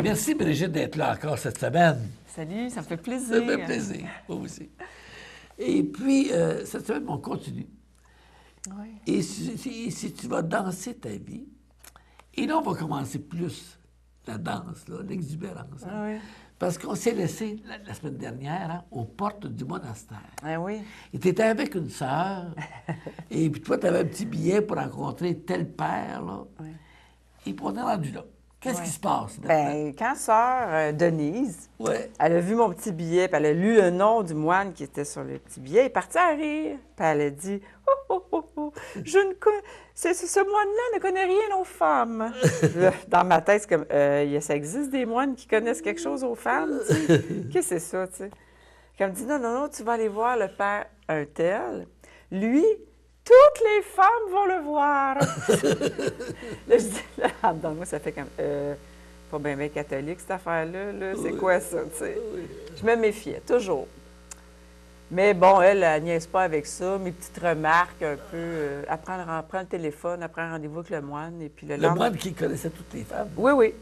merci Brigitte d'être là encore cette semaine. Salut, ça me fait plaisir. Ça me fait plaisir, moi aussi. Et puis, cette semaine, on continue. Oui. Et si tu vas danser ta vie, et là, on va commencer plus la danse, l'exubérance. Ah oui. Parce qu'on s'est laissé, la semaine dernière, aux portes du monastère. Ah oui. Et tu étais avec une sœur, et puis toi, tu avais un petit billet pour rencontrer tel père, là. Oui. Et puis on est rendu là. Qu'est-ce qui se passe? Bien, quand sœur Denise, Ouais. elle a vu mon petit billet, puis elle a lu le nom du moine qui était sur le petit billet, elle est partie à rire. Puis elle a dit je ne connais... Ce moine-là ne connaît rien aux femmes. Là, dans ma tête, c'est comme ça existe des moines qui connaissent quelque chose aux femmes, tu sais. Qu'est-ce que c'est ça, tu sais? Puis elle me dit non, tu vas aller voir le père un tel. Lui, toutes les femmes vont le voir. Là, je dis, dans moi, ça fait comme, pas bien catholique, cette affaire-là. Là. C'est quoi ça, tu sais? Je me méfiais, toujours. Mais bon, elle niaise pas avec ça. Mes petites remarques un peu. Elle prend le téléphone, elle prend un rendez-vous avec le moine. Et puis le moine qui connaissait toutes les femmes? Oui,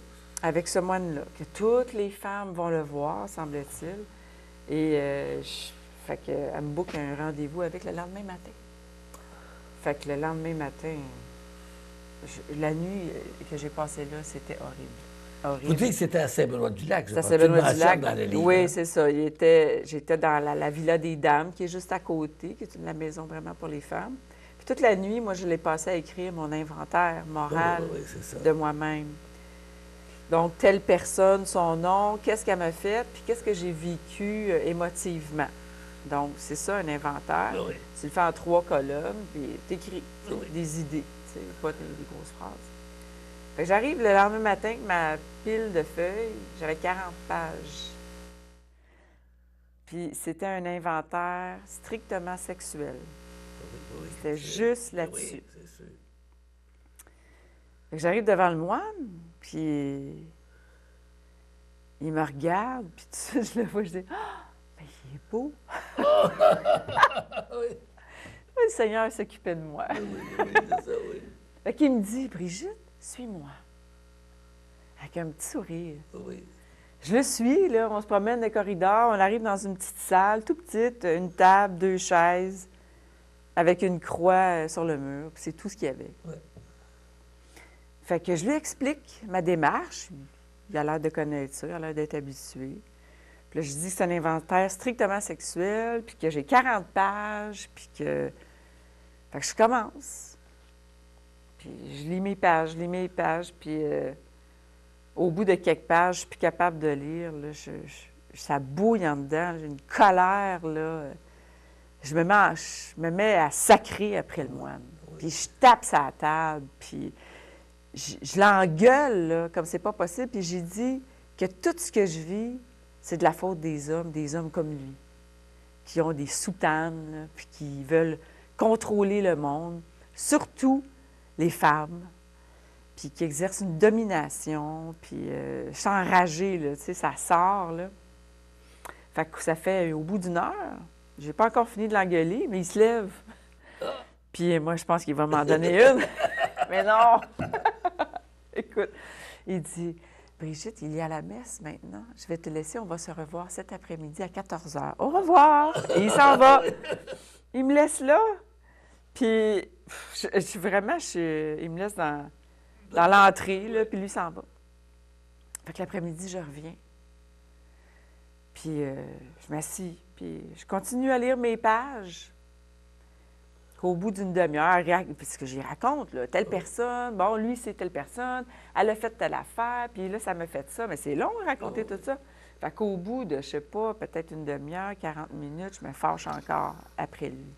avec ce moine-là. Que toutes les femmes vont le voir, semble-t-il. Et fait qu'elle me book un rendez-vous avec le lendemain matin. Fait que le lendemain matin, la nuit que j'ai passée là, c'était horrible. Vous dites que c'était à Saint-Benoît-du-Lac, C'était à Saint-Benoît-du-Lac. Dans le livre, oui, c'est ça. J'étais dans la Villa des Dames, qui est juste à côté, qui est la maison vraiment pour les femmes. Puis toute la nuit, moi, je l'ai passée à écrire mon inventaire moral de moi-même. Donc, telle personne, son nom, qu'est-ce qu'elle m'a fait, puis qu'est-ce que j'ai vécu émotivement. Donc, c'est ça, un inventaire. Oui. Tu le fais en 3 colonnes, puis t'écris des idées, tu sais, pas des grosses phrases. Fait que j'arrive le lendemain matin avec ma pile de feuilles, j'avais 40 pages. Puis c'était un inventaire strictement sexuel. C'était juste là-dessus. Oui, c'est sûr. Fait que j'arrive devant le moine, puis il me regarde, puis tout ça, je le vois, je dis « Ah! Mais il est beau! » Oui. Le Seigneur s'occupait de moi. Oui, c'est ça, oui. Fait qu'il me dit « Brigitte, suis-moi. » Avec un petit sourire. Oui. Je le suis, là, on se promène dans le corridor, on arrive dans une petite salle, tout petite, une table, 2 chaises, avec une croix sur le mur, puis c'est tout ce qu'il y avait. Oui. Fait que je lui explique ma démarche. Il a l'air de connaître ça, il a l'air d'être habitué. Puis là, je dis que c'est un inventaire strictement sexuel, puis que j'ai 40 pages, puis que... Fait que je commence. Puis je lis mes pages, puis au bout de quelques pages, je suis plus capable de lire, là, ça bouille en dedans, j'ai une colère, là. Je me mets à sacrer après le moine. Puis je tape sa table, puis je l'engueule, là, comme c'est pas possible, puis j'ai dit que tout ce que je vis, c'est de la faute des hommes comme lui, qui ont des soutanes, là, puis qui veulent contrôler le monde, surtout les femmes, puis qui exercent une domination, puis je suis enragée, là, tu sais, ça sort, là. Fait que ça fait au bout d'une heure, j'ai pas encore fini de l'engueuler, mais il se lève. Puis moi, je pense qu'il va m'en donner une. Mais non! Écoute, il dit... Brigitte, il y a la messe maintenant. Je vais te laisser, on va se revoir cet après-midi à 14 h. Au revoir! Et il s'en va. Il me laisse là. Puis, il me laisse dans l'entrée, là, puis lui s'en va. Fait que l'après-midi, je reviens. Puis, je m'assis, puis je continue à lire mes pages. Qu'au bout d'une demi-heure, parce que j'y raconte, là, telle personne, bon, lui, c'est telle personne, elle a fait telle affaire, puis là, ça m'a fait ça. Mais c'est long de raconter tout ça. Fait qu'au bout de, je sais pas, peut-être une demi-heure, 40 minutes, je me fâche encore après lui.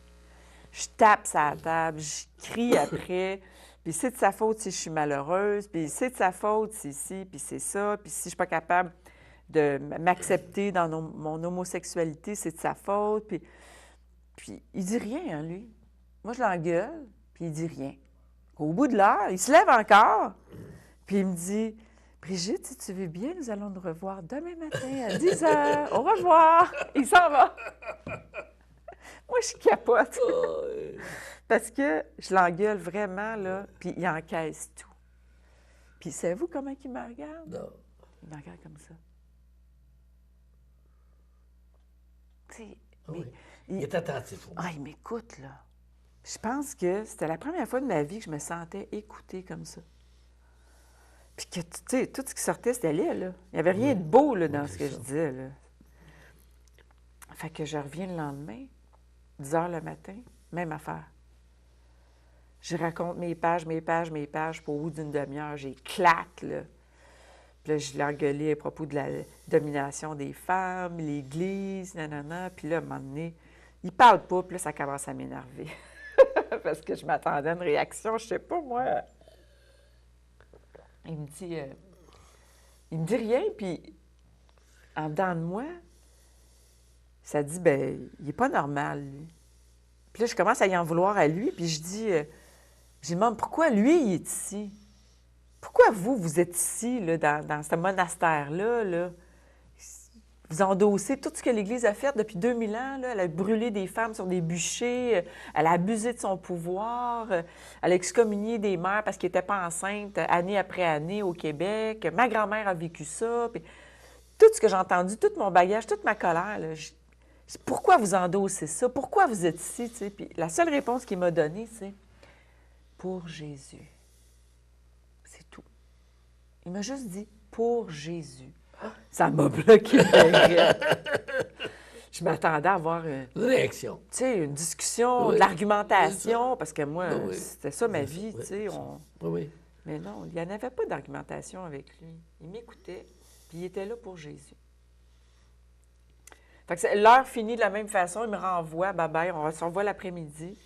Je tape sa table, je crie après, puis c'est de sa faute si je suis malheureuse, puis c'est de sa faute si ci, puis c'est ça, puis si je suis pas capable de m'accepter dans mon homosexualité, c'est de sa faute, puis il dit rien, hein, lui. Moi, je l'engueule, puis il dit rien. Au bout de l'heure, il se lève encore, puis il me dit « Brigitte, si tu veux bien, nous allons nous revoir demain matin à 10 h. Au revoir! » Il s'en va. Moi, je capote. Parce que je l'engueule vraiment, là, puis il encaisse tout. Puis savez-vous comment il me regarde? Non. Il Il me regarde comme ça. Tu sais, Ah mais oui. Il est attentif. il m'écoute, là. Je pense que c'était la première fois de ma vie que je me sentais écoutée comme ça. Puis que, tu sais, tout ce qui sortait, c'était laid, là. Il n'y avait rien de beau, là, dans ce que je disais, là. Fait que je reviens le lendemain, 10 heures le matin, même affaire. Je raconte mes pages, puis au bout d'une demi-heure, j'éclate, là. Puis là, je l'ai engueulé à propos de la domination des femmes, l'Église, nanana. Puis là, à un moment donné, il parle pas, puis là, ça commence à m'énerver. Parce que je m'attendais à une réaction, je sais pas, moi. Il me dit rien, puis en dedans de moi, ça dit, ben il est pas normal, lui. Puis là, je commence à y en vouloir à lui, puis je lui demande, pourquoi lui, il est ici? Pourquoi vous êtes ici, là, dans ce monastère-là, là? Vous endossez tout ce que l'Église a fait depuis 2000 ans. Là. Elle a brûlé des femmes sur des bûchers, elle a abusé de son pouvoir, elle a excommunié des mères parce qu'elles n'étaient pas enceintes année après année au Québec. Ma grand-mère a vécu ça. Puis tout ce que j'ai entendu, tout mon bagage, toute ma colère, là, pourquoi vous endossez ça? Pourquoi vous êtes ici? T'sais? Puis la seule réponse qu'il m'a donnée, c'est « Pour Jésus ». C'est tout. Il m'a juste dit « Pour Jésus ». Ça m'a bloqué. Je m'attendais à avoir Une réaction. Une discussion, de l'argumentation, parce que moi, c'était ça ma vie. Oui. Mais non, il n'y en avait pas d'argumentation avec lui. Il m'écoutait, puis il était là pour Jésus. Fait que l'heure finit de la même façon, il me renvoie, bye-bye, on se revoit l'après-midi.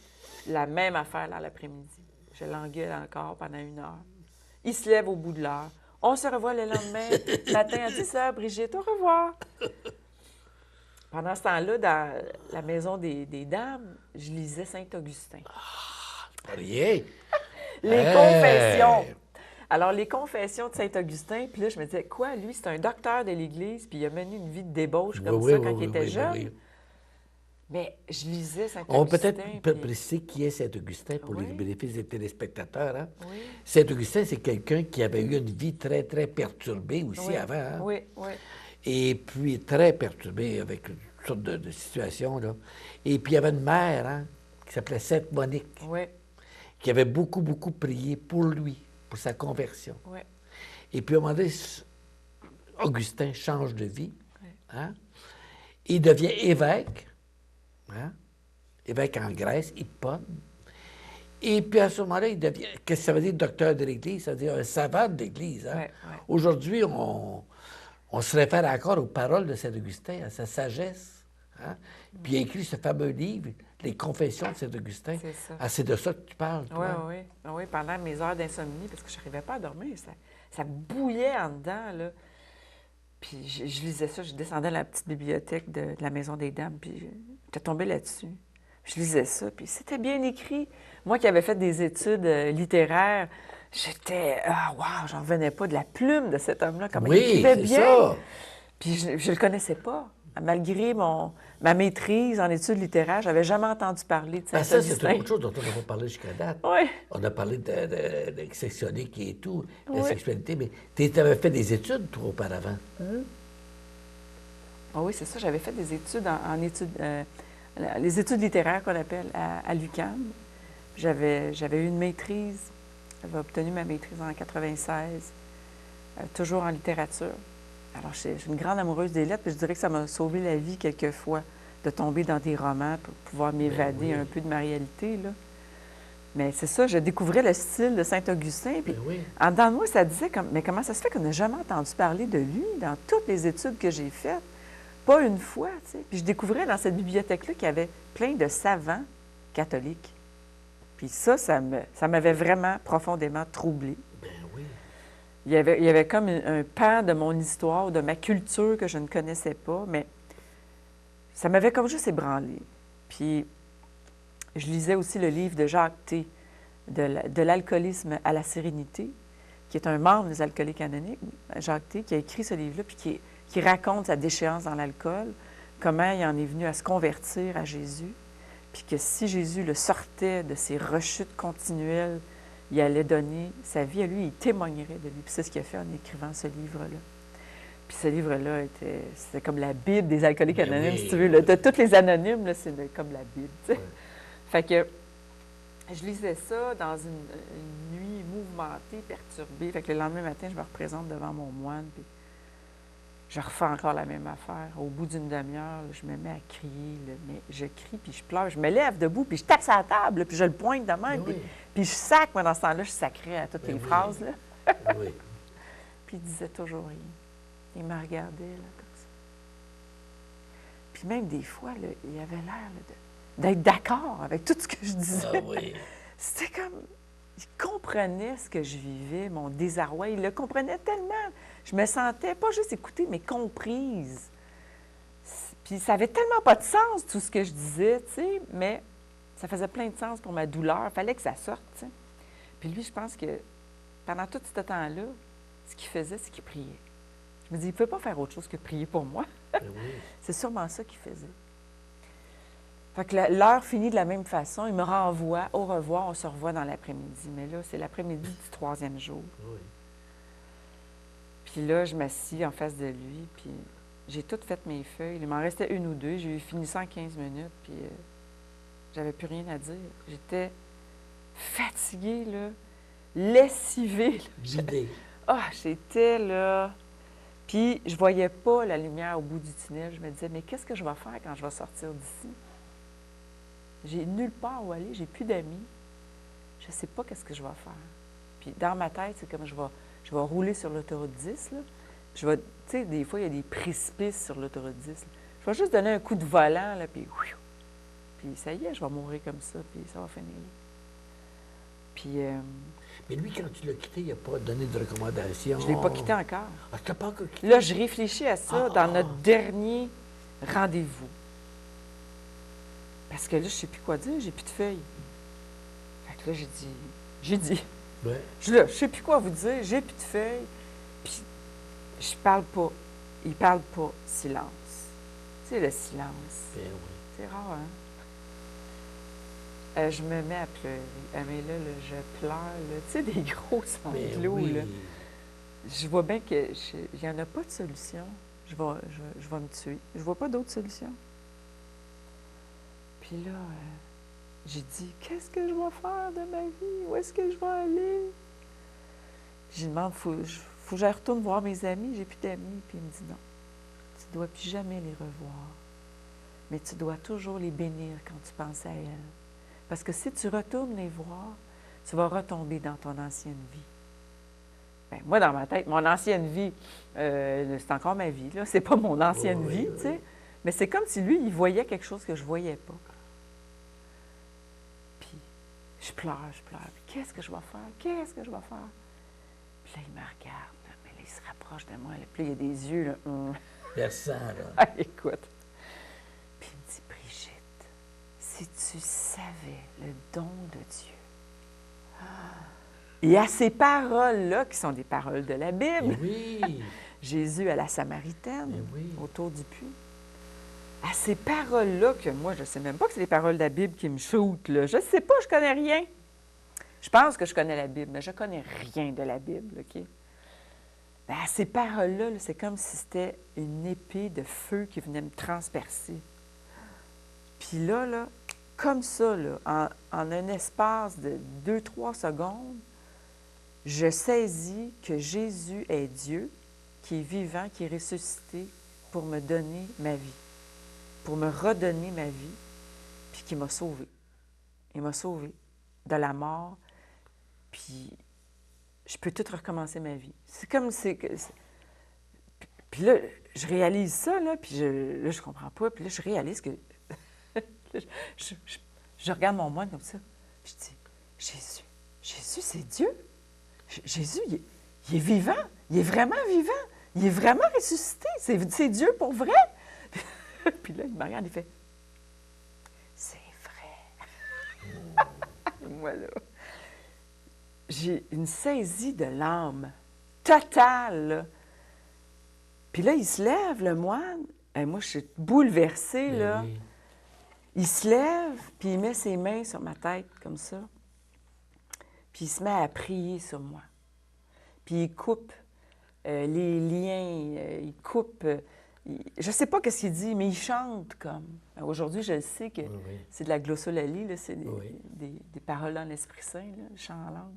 La même affaire là, l'après-midi. Je l'engueule encore pendant 1 heure. Il se lève au bout de l'heure. On se revoit le lendemain, matin à 10 heures, Brigitte, au revoir. Pendant ce temps-là, dans la maison des dames, je lisais Saint-Augustin. Pas rien. Les confessions. Alors, les confessions de Saint-Augustin, puis là, je me disais, quoi, lui, c'est un docteur de l'Église, puis il a mené une vie de débauche comme ça quand il était jeune. Oui. Mais je lisais Saint-Augustin. On peut préciser qui est Saint-Augustin pour les bénéfices des téléspectateurs. Hein? Oui. Saint-Augustin, c'est quelqu'un qui avait eu une vie très, très perturbée aussi avant. Hein? Oui. Et puis très perturbé avec toutes sortes de situations. Là. Et puis il y avait une mère qui s'appelait Sainte Monique, qui avait beaucoup, beaucoup prié pour lui, pour sa conversion. Oui. Et puis à un moment donné, Augustin change de vie. Hein? Il devient évêque. Hein? Évêque en Grèce, Hippone. Et puis à ce moment-là, il devient. Qu'est-ce que ça veut dire, docteur de l'Église? Ça veut dire un savant de l'Église. Hein? Aujourd'hui, on se réfère encore aux paroles de Saint-Augustin, à sa sagesse. Hein? Puis il a écrit ce fameux livre, Les Confessions de Saint-Augustin. C'est ça. C'est de ça que tu parles, toi. Oui, pendant mes heures d'insomnie, parce que je n'arrivais pas à dormir. Ça bouillait en dedans, là. Puis je lisais ça, je descendais à la petite bibliothèque de la Maison des Dames, puis j'étais tombée là-dessus. Je lisais ça, puis c'était bien écrit. Moi qui avais fait des études littéraires, j'étais... wow, j'en revenais pas de la plume de cet homme-là, comment il écrivait bien. Ça. Puis je le connaissais pas. Malgré ma maîtrise en études littéraires, je n'avais jamais entendu parler de Saint-Augustin. Ça, c'est autre chose dont on n'a pas parlé jusqu'à date. Oui. On a parlé de sexualité et tout, de la sexualité, mais tu avais fait des études, toi, auparavant. Oui, c'est ça. J'avais fait des études en études... les études littéraires qu'on appelle à l'UQAM. J'avais eu une maîtrise. J'avais obtenu ma maîtrise en 1996, toujours en littérature. Alors, je suis une grande amoureuse des lettres, puis je dirais que ça m'a sauvé la vie quelquefois de tomber dans des romans pour pouvoir m'évader un peu de ma réalité, là. Mais c'est ça, je découvrais le style de Saint-Augustin, puis en dedans de moi, ça disait, mais comment ça se fait qu'on n'a jamais entendu parler de lui dans toutes les études que j'ai faites? Pas une fois, tu sais. Puis je découvrais dans cette bibliothèque-là qu'il y avait plein de savants catholiques. Puis ça m'avait vraiment profondément troublée. Il y avait comme un pan de mon histoire, de ma culture que je ne connaissais pas, mais ça m'avait comme juste ébranlé. Puis je lisais aussi le livre de Jacques T., de l'alcoolisme à la sérénité, qui est un membre des Alcooliques Anonymes, Jacques T., qui a écrit ce livre-là, puis qui raconte sa déchéance dans l'alcool, comment il en est venu à se convertir à Jésus, puis que si Jésus le sortait de ses rechutes continuelles, il allait donner sa vie à lui, il témoignerait de lui. Puis c'est ce qu'il a fait en écrivant ce livre-là. Puis ce livre-là, c'était comme la Bible des alcooliques Ben anonymes, oui, si tu veux. Là. De tous les anonymes, là, c'est comme la Bible. Tu sais. Ouais. Fait que je lisais ça dans une nuit mouvementée, perturbée. Fait que le lendemain matin, je me représente devant mon moine, puis je refais encore la même affaire. Au bout d'une demi-heure, là, je me mets à crier, là, mais je crie, puis je pleure. Je me lève debout, puis je tape sur la table, là, puis je le pointe de même, Ben oui. puis je sac. Moi, dans ce temps-là, je sacrais à toutes Ben les oui. phrases. Là. Oui. Puis il disait toujours rien. Il me regardait, là, comme ça. Puis même des fois, là, il avait l'air là, d'être d'accord avec tout ce que je disais. Ah oui. C'était comme... Il comprenait ce que je vivais, mon désarroi. Il le comprenait tellement. Je me sentais pas juste écoutée, mais comprise. Puis ça avait tellement pas de sens, tout ce que je disais, tu sais, mais ça faisait plein de sens pour ma douleur. Il fallait que ça sorte, tu sais. Puis lui, je pense que pendant tout ce temps-là, ce qu'il faisait, c'est qu'il priait. Je me dis, il ne pouvait pas faire autre chose que prier pour moi. Ben oui. C'est sûrement ça qu'il faisait. Fait que l'heure finit de la même façon. Il me renvoie, au revoir, on se revoit dans l'après-midi. Mais là, c'est l'après-midi du 3e jour. Oui. Puis là, je m'assis en face de lui, puis j'ai toutes fait mes feuilles. Il m'en restait une ou deux. J'ai fini ça en 15 minutes, puis j'avais plus rien à dire. J'étais fatiguée, là, lessivée. Là. Guidé. Ah, j'étais là... Puis je voyais pas la lumière au bout du tunnel. Je me disais, mais qu'est-ce que je vais faire quand je vais sortir d'ici? J'ai nulle part où aller, j'ai plus d'amis. Je sais pas qu'est-ce que je vais faire. Puis dans ma tête, c'est comme je vais rouler sur l'autoroute 10, là. Je vais, tu sais, des fois, il y a des précipices sur l'autoroute 10. Là. Je vais juste donner un coup de volant, là, puis ça y est, je vais mourir comme ça, puis ça va finir. Puis Mais lui, quand tu l'as quitté, il n'a pas donné de recommandation. je l'ai pas quitté encore. Ah, tu l'as pas encore quitté? Là, je réfléchis à ça Ah. dans notre dernier rendez-vous. Parce que là, je ne sais plus quoi dire, j'ai plus de feuilles. Fait que là, j'ai dit, Ouais. je ne sais plus quoi vous dire, j'ai plus de feuilles. Puis, je parle pas. Il parle pas. Silence. Tu sais, le silence. Ben oui. C'est rare, hein? Je me mets à pleurer. Ah, mais là, je pleure, là. Tu sais, des gros Ben sanglots, oui. là. Je vois bien qu'il n'y en a pas de solution. Je vais me tuer. Je vois pas d'autre solution. Puis là, j'ai dit, qu'est-ce que je vais faire de ma vie? Où est-ce que je vais aller? Puis je lui demande, faut que j'aille retourne voir mes amis. J'ai plus d'amis. Puis il me dit, non, tu ne dois plus jamais les revoir. Mais tu dois toujours les bénir quand tu penses à elles. Parce que si tu retournes les voir, tu vas retomber dans ton ancienne vie. Bien, moi, dans ma tête, mon ancienne vie, c'est encore ma vie, là. C'est pas mon ancienne Oui, vie, oui. tu sais. Mais c'est comme si lui, il voyait quelque chose que je voyais pas. Puis, je pleure. Puis, qu'est-ce que je vais faire? Qu'est-ce que je vais faire? Puis là, il me regarde, là, mais là, il se rapproche de moi. Là, puis là, il y a des yeux, là. Versant, là. Ah, écoute. Puis il me dit, Brigitte, si tu savais le don de Dieu. Et à ces paroles-là, qui sont des paroles de la Bible, Ben oui. Jésus à la Samaritaine, Ben oui. autour du puits, à ces paroles-là, que moi, je ne sais même pas que c'est des paroles de la Bible qui me shootent, là. Je ne sais pas, je connais rien. Je pense que je connais la Bible, mais je ne connais rien de la Bible, OK? Bien, à ces paroles-là, là, c'est comme si c'était une épée de feu qui venait me transpercer. Puis là, comme ça, là, en un espace de 2-3 secondes, je saisis que Jésus est Dieu, qui est vivant, qui est ressuscité pour me donner ma vie, pour me redonner ma vie, puis qui m'a sauvée. Il m'a sauvée de la mort, puis je peux tout recommencer ma vie. C'est comme... Puis là, je réalise ça, là, puis là, je comprends pas, puis là, je réalise que... je regarde mon moine comme ça, puis je dis, Jésus, c'est Dieu. Jésus, il est vivant, il est vraiment vivant, il est vraiment ressuscité, c'est Dieu pour vrai. Puis là, il me regarde, il fait, c'est vrai. Moi, là, j'ai une saisie de l'âme totale, là. Puis là, il se lève, le moine, et moi, je suis bouleversée, Ben là. oui. Il se lève, puis il met ses mains sur ma tête, comme ça. Puis il se met à prier sur moi. Puis il coupe les liens, il coupe. Je ne sais pas ce qu'il dit, mais il chante comme. Aujourd'hui, je le sais que c'est de la glossolalie, là, c'est des paroles dans l'Esprit Saint, là, le chant en langue.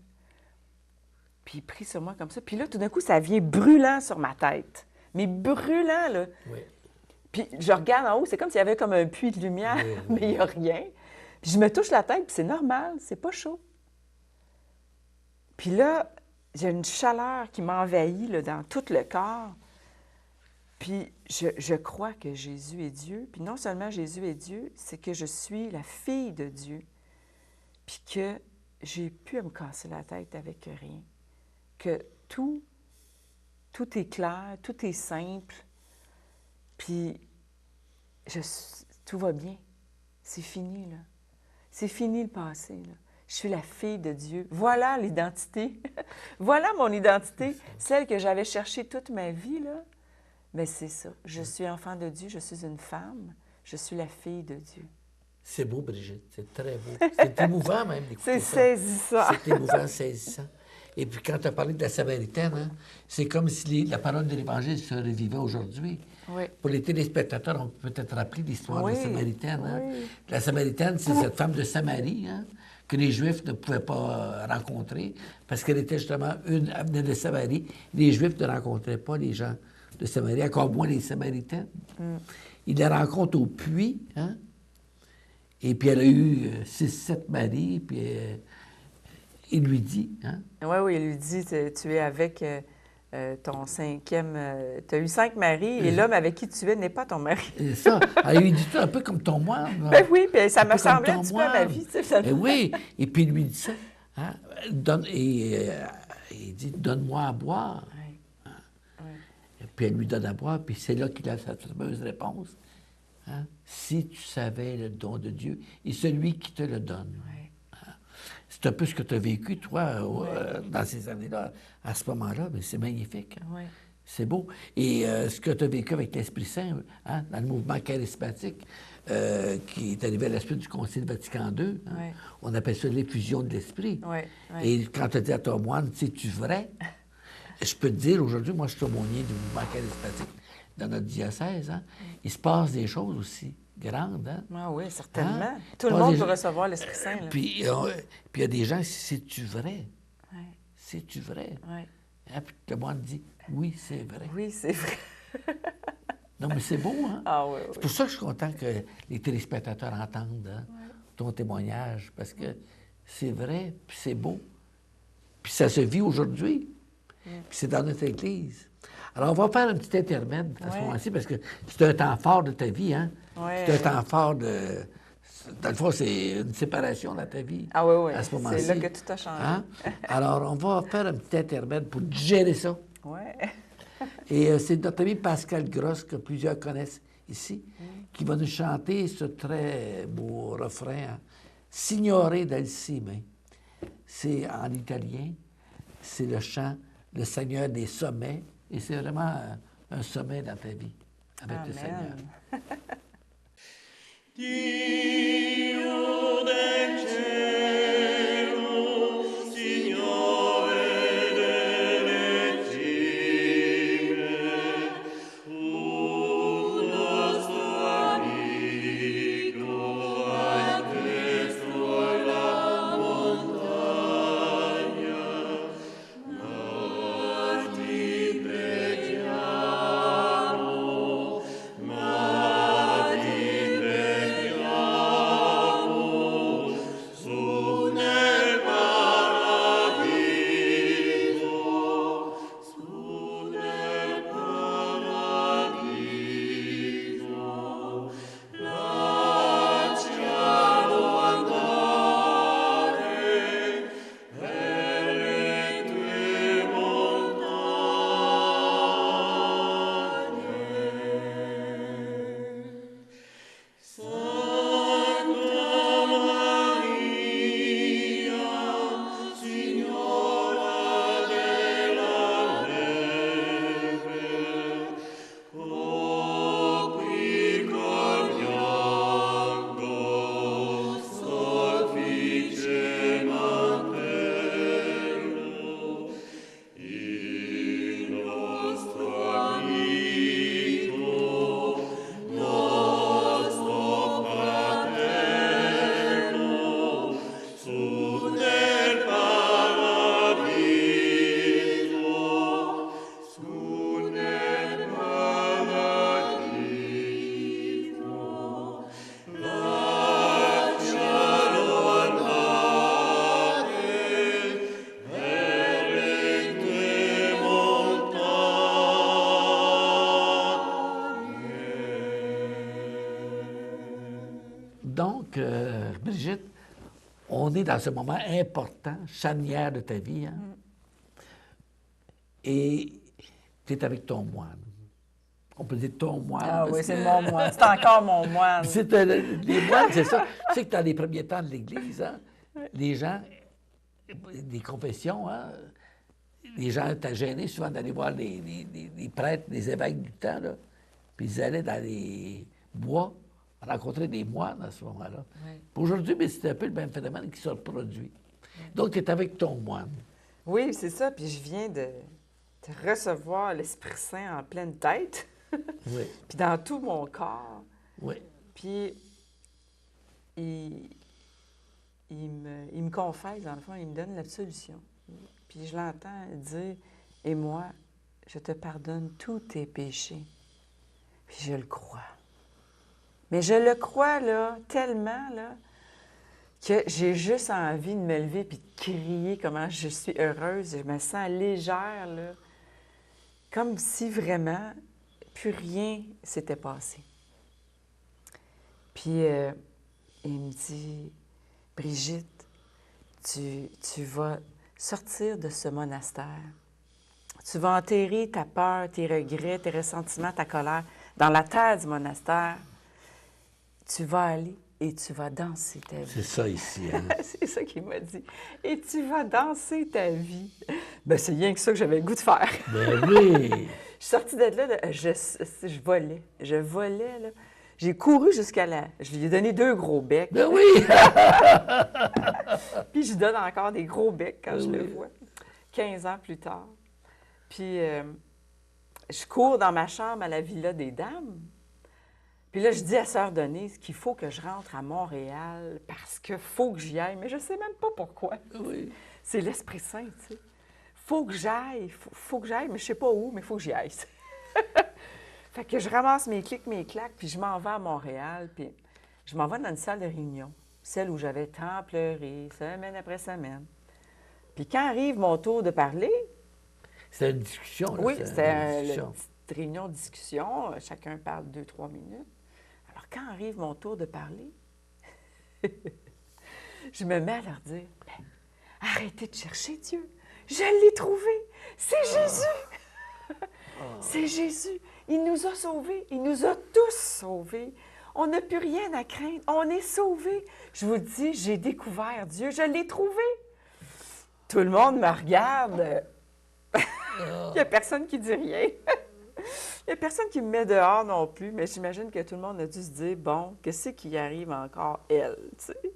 Puis il prie sur moi comme ça. Puis là, tout d'un coup, ça vient brûlant sur ma tête. Mais brûlant, là. Oui. Puis je regarde en haut, c'est comme s'il y avait comme un puits de lumière, mais il n'y a rien. Puis je me touche la tête, puis c'est normal, c'est pas chaud. Puis là, j'ai une chaleur qui m'envahit là, dans tout le corps. Puis je crois que Jésus est Dieu. Puis non seulement Jésus est Dieu, c'est que je suis la fille de Dieu. Puis que j'ai pu me casser la tête avec rien. Que tout est clair, tout est simple. Puis tout va bien. C'est fini, là. C'est fini le passé, là. Je suis la fille de Dieu. Voilà l'identité. Voilà mon identité, celle que j'avais cherchée toute ma vie, là. Mais c'est ça. Je suis enfant de Dieu, je suis une femme, je suis la fille de Dieu. C'est beau, Brigitte. C'est très beau. C'est émouvant, même, d'écouter C'est ça. saisissant. C'est émouvant, saisissant. Et puis, quand tu as parlé de la Samaritaine, hein, c'est comme si la parole de l'Évangile se revivait aujourd'hui. Oui. Pour les téléspectateurs, on peut peut-être rappeler l'histoire de la Samaritaine. Hein. Oui. La Samaritaine, c'est cette femme de Samarie, hein, que les Juifs ne pouvaient pas rencontrer parce qu'elle était justement elle venait de Samarie. Les Juifs ne rencontraient pas les gens de Samarie, encore moins les Samaritaines. Ils les rencontrent au puits, hein, et puis elle a eu 6-7 maris, puis il lui dit... Hein, oui, il lui dit, tu es avec ton 5e... tu as eu 5 maris, et l'homme avec qui tu es n'est pas ton mari. C'est ça. Elle lui dit tout un peu comme ton moine. Ben oui, puis ça me semblait un petit peu à ma vie. Et oui, et puis il lui dit ça. Hein, il dit, donne-moi à boire. Oui. Hein. Oui. Et puis elle lui donne à boire, puis c'est là qu'il a sa fameuse réponse. Hein, si tu savais le don de Dieu et celui qui te le donne. Oui. Hein. C'est un peu ce que tu as vécu, toi, dans ces années-là, à ce moment-là, mais c'est magnifique. Hein. Oui. C'est beau. Et ce que tu as vécu avec l'Esprit Saint, hein, dans le mouvement charismatique, qui est arrivé à la suite du Concile Vatican II, hein, oui. On appelle ça l'effusion de l'Esprit. Oui. Oui. Et quand tu as dit à ton moine, c'est-tu vrai? Je peux te dire, aujourd'hui, moi, je suis aumônier du mouvement charismatique dans notre diocèse. Hein, il se passe des choses aussi grandes. Hein? Ah oui, certainement. Hein? Tout le monde peut recevoir l'Esprit Saint. Là. Puis il y a des gens, c'est-tu vrai? Oui. C'est-tu vrai? Oui. Hein, puis le moine dit, oui, c'est vrai. Oui, c'est vrai. Non, mais c'est beau, hein? Ah oui, oui. C'est pour ça que je suis content que les téléspectateurs entendent hein, ton témoignage, parce que c'est vrai, puis c'est beau. Puis ça se vit aujourd'hui. Puis c'est dans notre Église. Alors, on va faire un petit intermède à ce moment-ci, parce que c'est un temps fort de ta vie, hein? C'est un temps fort de... Dans le fond, c'est une séparation dans ta vie. Ah oui, oui. À ce moment-ci. C'est là que tout a changé. Hein? Alors, on va faire un petit intermède pour digérer ça. Oui. Et c'est notre ami Pascal Grosse, que plusieurs connaissent ici, qui va nous chanter ce très beau refrain, hein? Signore del Cime. C'est en italien, c'est le chant Le Seigneur des sommets, et c'est vraiment un sommet dans ta vie avec le Seigneur. Dio del cielo, Signore delle cime, un nostro amico, al Cristo la montagna, ma ti preghiamo, ma ti preghiamo. Donc, Brigitte, on est dans ce moment important, charnière de ta vie, hein? Et tu es avec ton moine. On peut dire ton moine. Ah parce oui, c'est que- mon moine. C'est encore mon moine. Les moines, c'est ça. Tu sais que dans les premiers temps de l'Église, hein, les gens, des confessions, hein, les gens étaient gênés souvent d'aller voir les prêtres, les évêques du temps, là. Puis ils allaient dans les bois rencontrer des moines à ce moment-là. Oui. Puis aujourd'hui, mais c'est un peu le même phénomène qui se reproduit. Donc, tu es avec ton moine. Oui, c'est ça. Puis je viens de recevoir l'Esprit Saint en pleine tête, Oui, puis dans tout mon corps. oui. Puis il me confesse, dans le fond, il me donne l'absolution. Puis je l'entends dire, « Et moi, je te pardonne tous tes péchés. » Puis je le crois. Mais je le crois, là, tellement, là, que j'ai juste envie de me lever puis de crier comment je suis heureuse. Je me sens légère, là, comme si vraiment plus rien s'était passé. Puis il me dit, « Brigitte, tu vas sortir de ce monastère. Tu vas enterrer ta peur, tes regrets, tes ressentiments, ta colère dans la terre du monastère. Tu vas aller et tu vas danser ta vie. » C'est ça ici. Hein? C'est ça qu'il m'a dit. « Et tu vas danser ta vie. » Bien, c'est rien que ça que j'avais le goût de faire. Ben oui. Je suis sortie de là, je volais. Je volais, là. J'ai couru jusqu'à la... Je lui ai donné 2 gros becs. Ben oui. Puis je lui donne encore des gros becs quand je le Oui. vois, 15 ans plus tard. Puis je cours dans ma chambre à la Villa des Dames. Puis là, je dis à Sœur Denise qu'il faut que je rentre à Montréal parce qu'il faut que j'y aille. Mais je ne sais même pas pourquoi. Oui. C'est l'Esprit Saint, tu sais. Faut que j'aille, faut que j'aille, mais je ne sais pas où, mais il faut que j'y aille. Fait que je ramasse mes clics, mes claques, puis je m'en vais à Montréal, puis je m'en vais dans une salle de réunion, celle où j'avais tant pleuré, semaine après semaine. Puis quand arrive mon tour de parler, C'était une discussion. Là, oui, c'était une une discussion. petite réunion de discussion, chacun parle 2-3 minutes. Alors quand arrive mon tour de parler, je me mets à leur dire, « Ben, arrêtez de chercher Dieu, je l'ai trouvé, c'est Jésus! » C'est Jésus. Il nous a sauvés. Il nous a tous sauvés. On n'a plus rien à craindre. On est sauvés. Je vous dis, j'ai découvert Dieu. Je l'ai trouvé. Tout le monde me regarde. Il n'y a personne qui dit rien. Il n'y a personne qui me met dehors non plus, mais j'imagine que tout le monde a dû se dire, bon, qu'est-ce qui arrive encore, elle, tu sais?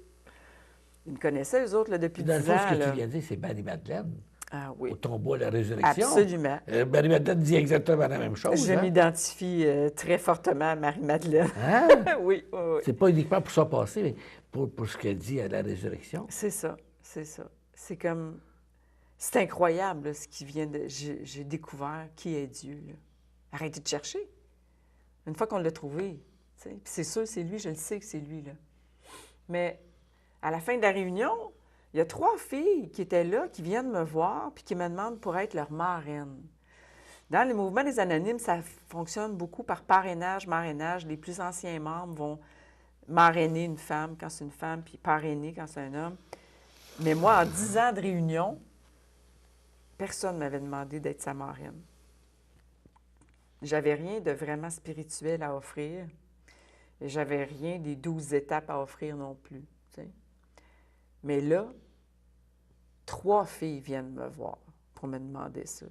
Ils me connaissaient, eux autres, là, depuis Puis dans le 10 fond, ans. ce que là. tu viens de dire, c'est Marie-Madeleine. Ah oui, Au tombeau de la résurrection. absolument. Marie-Madeleine dit exactement la même chose. Je hein? m'identifie très fortement à Marie-Madeleine. Hein? Oui, oui, oui. C'est pas uniquement pour son passé, mais pour ce qu'elle dit à la résurrection. C'est ça, c'est ça. C'est comme... C'est incroyable, là, ce qui vient de... J'ai découvert qui est Dieu, là. Arrêtez de chercher. Une fois qu'on l'a trouvé, tu sais. Puis c'est sûr, c'est lui, je le sais que c'est lui, là. Mais à la fin de la réunion, il y a 3 filles qui étaient là, qui viennent me voir, puis qui me demandent pour être leur marraine. Dans le mouvement des Anonymes, ça fonctionne beaucoup par parrainage, marrainage. Les plus anciens membres vont marrainer une femme quand c'est une femme, puis parrainer quand c'est un homme. Mais moi, en 10 ans de réunion, personne ne m'avait demandé d'être sa marraine. J'avais rien de vraiment spirituel à offrir. Et j'avais rien des 12 étapes à offrir non plus, tu sais. Mais là, 3 filles viennent me voir pour me demander ça.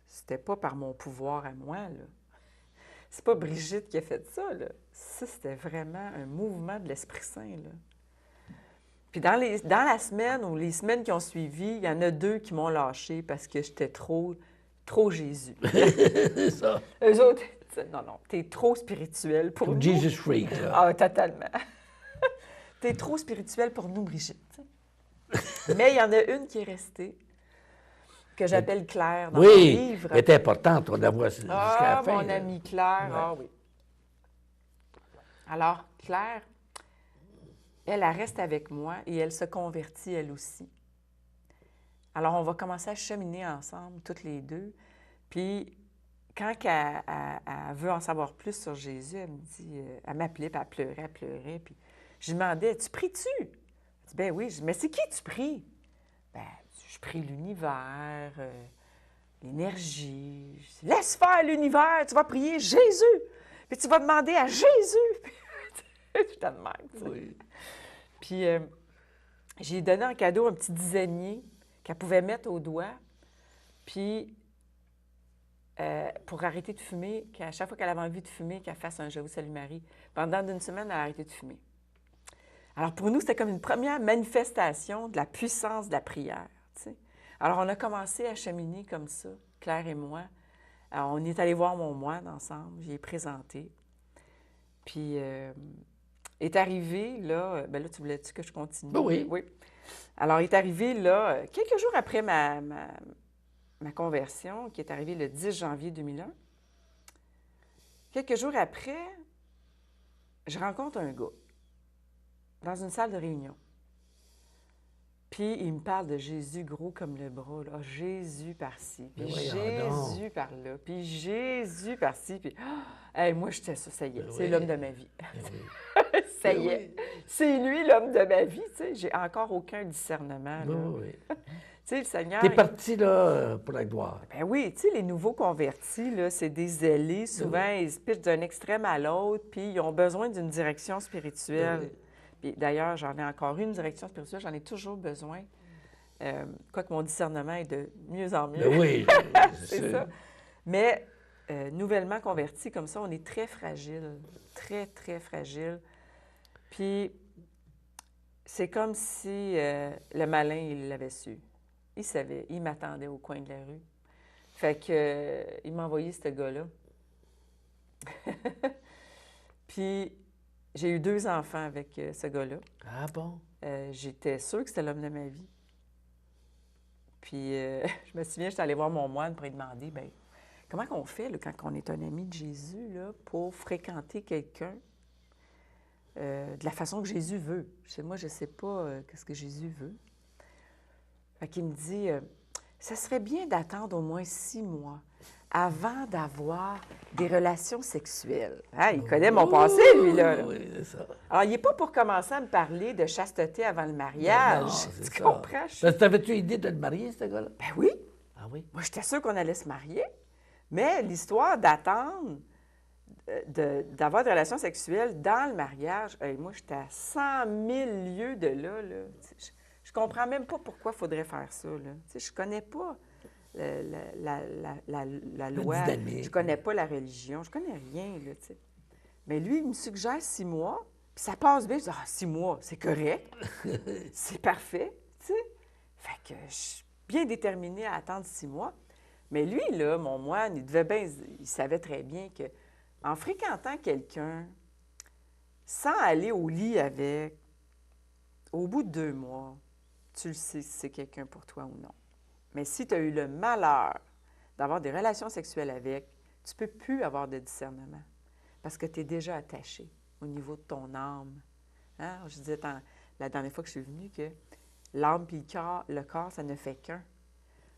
C'était pas par mon pouvoir à moi, là. C'est pas Brigitte qui a fait ça, là. Ça, c'était vraiment un mouvement de l'Esprit Saint, là. Puis dans la semaine ou les semaines qui ont suivi, il y en a 2 qui m'ont lâché parce que j'étais trop Jésus. C'est ça. Eux autres, non, t'es trop spirituel pour Comme nous. Jesus Freak, là. Ah, totalement. T'es trop spirituel pour nous, Brigitte. Mais il y en a une qui est restée, que j'appelle Claire dans mon Oui, livre. elle est importante, on la voit jusqu'à la Ah, fin. mon là. amie Claire, Ouais. ah oui. Alors, Claire, elle reste avec moi et elle se convertit elle aussi. Alors, on va commencer à cheminer ensemble, toutes les 2. Puis, quand elle veut en savoir plus sur Jésus, elle me dit, elle m'appelait, puis elle pleurait, puis Je lui demandais, tu pries-tu? Elle dit, ben oui. Je dis, mais c'est qui tu pries? Ben, je prie l'univers, l'énergie. Je dis, laisse faire l'univers, tu vas prier Jésus. Puis tu vas demander à Jésus. Je t'en demande, tu sais. Oui. Puis j'ai donné en cadeau un petit dizainier qu'elle pouvait mettre au doigt. Puis pour arrêter de fumer, qu'à chaque fois qu'elle avait envie de fumer, qu'elle fasse un Je vous salue Marie. Pendant une semaine, elle a arrêté de fumer. Alors pour nous, c'était comme une première manifestation de la puissance de la prière, tu sais. Alors on a commencé à cheminer comme ça, Claire et moi. Alors, on est allé voir mon moine ensemble, j'y ai présenté. Puis est arrivé, là, bien là, tu voulais-tu que je continue? Ben oui. Oui. Alors, est arrivé, là, quelques jours après ma conversion, qui est arrivée le 10 janvier 2001. Quelques jours après, je rencontre un gars dans une salle de réunion. Puis il me parle de Jésus gros comme le bras, là. Jésus par-ci, puis Mais voyons Jésus par-là, puis Jésus par-ci, puis... Hey, moi, j'étais ça y est, Ben c'est oui. l'homme de ma vie. Ben oui. Ça Ben y est, oui. c'est lui l'homme de ma vie, tu sais. J'ai encore aucun discernement, là. Ben oui. Tu sais, le Seigneur... T'es parti, là, pour la gloire. Ben oui, tu sais, les nouveaux convertis, là, c'est des zélés. Souvent, ils se pitchent d'un extrême à l'autre, puis ils ont besoin d'une direction spirituelle. Ben oui. Puis d'ailleurs, j'en ai encore une direction spirituelle, j'en ai toujours besoin. Quoique mon discernement est de mieux en mieux. Ben oui. C'est ça. Mais nouvellement convertis comme ça, on est très fragile, très, très fragile. Puis c'est comme si le malin, il l'avait su. Il savait, il m'attendait au coin de la rue. Fait que il m'a envoyé ce gars-là. Puis j'ai eu 2 enfants avec ce gars-là. Ah bon? J'étais sûre que c'était l'homme de ma vie. Puis je me souviens, j'étais allée voir mon moine pour lui demander, bien, comment on fait là, quand on est un ami de Jésus là, pour fréquenter quelqu'un de la façon que Jésus veut? Moi, je ne sais pas qu'est-ce que Jésus veut. Fait qu'il me dit, ça serait bien d'attendre au moins 6 mois avant d'avoir des relations sexuelles. Hein, il connaît mon passé, lui, là. Oui, c'est ça. Alors, il n'est pas pour commencer à me parler de chasteté avant le mariage. Non, c'est Tu ça. comprends? Parce que t'avais-tu idée de le marier, ce gars-là? Ben oui. Ah oui? Moi, j'étais sûre qu'on allait se marier. Mais l'histoire d'attendre, d'avoir des relations sexuelles dans le mariage, moi, j'étais à 100 000 lieues de là. Je comprends même pas pourquoi il faudrait faire ça. Là. Je connais pas la loi. dynamique. Je connais pas la religion. Je connais rien. Là, t'sais. Mais lui, il me suggère 6 mois. Puis ça passe bien. Je dis, 6 mois, c'est correct. C'est parfait. T'sais. Fait que je suis bien déterminée à attendre 6 mois. Mais lui, là, mon moine, il savait très bien que en fréquentant quelqu'un, sans aller au lit avec, au bout de 2 mois, tu le sais si c'est quelqu'un pour toi ou non. Mais si tu as eu le malheur d'avoir des relations sexuelles avec, tu ne peux plus avoir de discernement parce que tu es déjà attaché au niveau de ton âme. Hein? Je disais la dernière fois que je suis venue que l'âme et le corps, ça ne fait qu'un.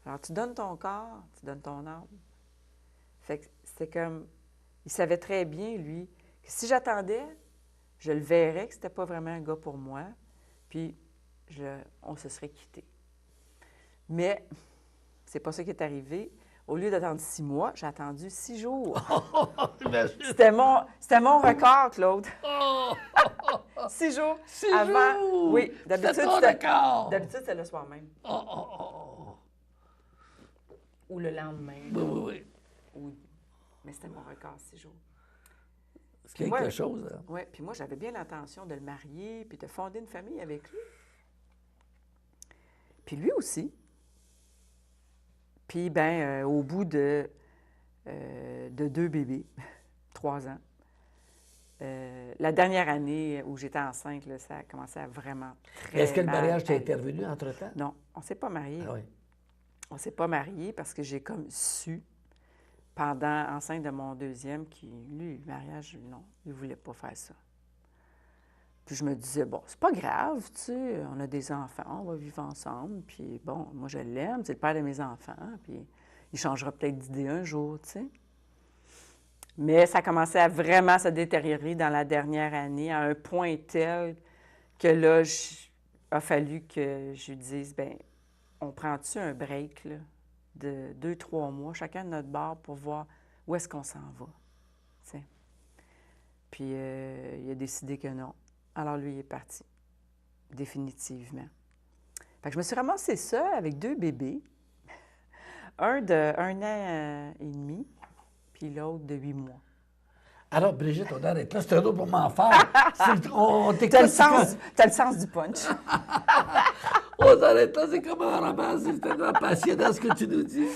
Alors, tu donnes ton corps, tu donnes ton âme. Fait que c'était comme... Il savait très bien, lui, que si j'attendais, je le verrais que c'était pas vraiment un gars pour moi, puis on se serait quittés. Mais c'est pas ça qui est arrivé. Au lieu d'attendre 6 mois, j'ai attendu 6 jours. C'était mon record, Claude. 6 jours 6 avant. jours! Oui, d'habitude, C'est ton record! D'habitude, c'est le soir même. Ou le lendemain. Oui, oui, oui. Oui. Mais c'était mon record, 6 jours. C'est quelque moi- chose, hein? Oui, puis moi, j'avais bien l'intention de le marier puis de fonder une famille avec lui. Puis lui aussi. Puis, bien, au bout de 2 bébés, 3 ans, la dernière année où j'étais enceinte, là, ça a commencé à vraiment très Est-ce que le mal mariage t'a aller. intervenu entre-temps? Non, on ne s'est pas mariés. Ah oui. On ne s'est pas mariés parce que j'ai comme su, enceinte de mon deuxième, lui, le mariage, non, il ne voulait pas faire ça. Puis je me disais, bon, c'est pas grave, tu sais, on a des enfants, on va vivre ensemble, puis bon, moi je l'aime, c'est le père de mes enfants, puis il changera peut-être d'idée un jour, tu sais. Mais ça commençait à vraiment se détériorer dans la dernière année, à un point tel que là, a fallu que je lui dise, bien, on prend-tu un break là, de 2-3 mois, chacun de notre bord, pour voir où est-ce qu'on s'en va. T'sais. Puis il a décidé que non. Alors lui, il est parti, définitivement. Fait que je me suis ramassée seule avec 2 bébés, un de 1 an et demi, puis l'autre de 8 mois. Alors, Brigitte, on arrête là. C'est un autre moment fort. On t'écoute. T'as le sens du punch. On arrête là, c'est comme un roman. C'est tellement passionnant ce que tu nous dis.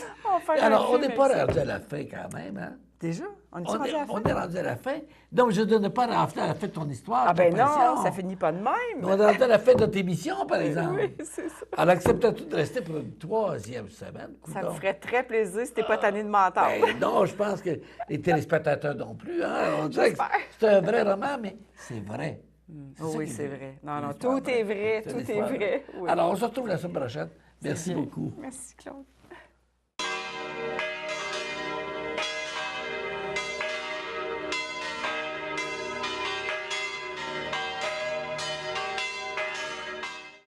Alors, on n'est pas rendu à la fin quand même, hein? Déjà? On est rendu à la fin? On est rendu à la fin. Donc, je ne donne pas à la fin de ton histoire. Ah ben ton passion. non, ça finit pas de même. On est rendu à la fin de notre émission, par exemple. Oui, c'est ça. Alors, acceptes-tu de rester pour une 3e semaine? Ça me coudonc? ferait très plaisir si t'es pas tanné de m'entendre. Ben non, je pense que les téléspectateurs non plus. Hein? On dirait que c'est un vrai roman, mais c'est vrai. Oh ça oui, qui c'est est vrai. Non, non, l'histoire tout est vraie. vrai, C'est tout est l'histoire vrai. Oui. Alors, on se retrouve la semaine prochaine. Merci bien. beaucoup. Merci, Claude.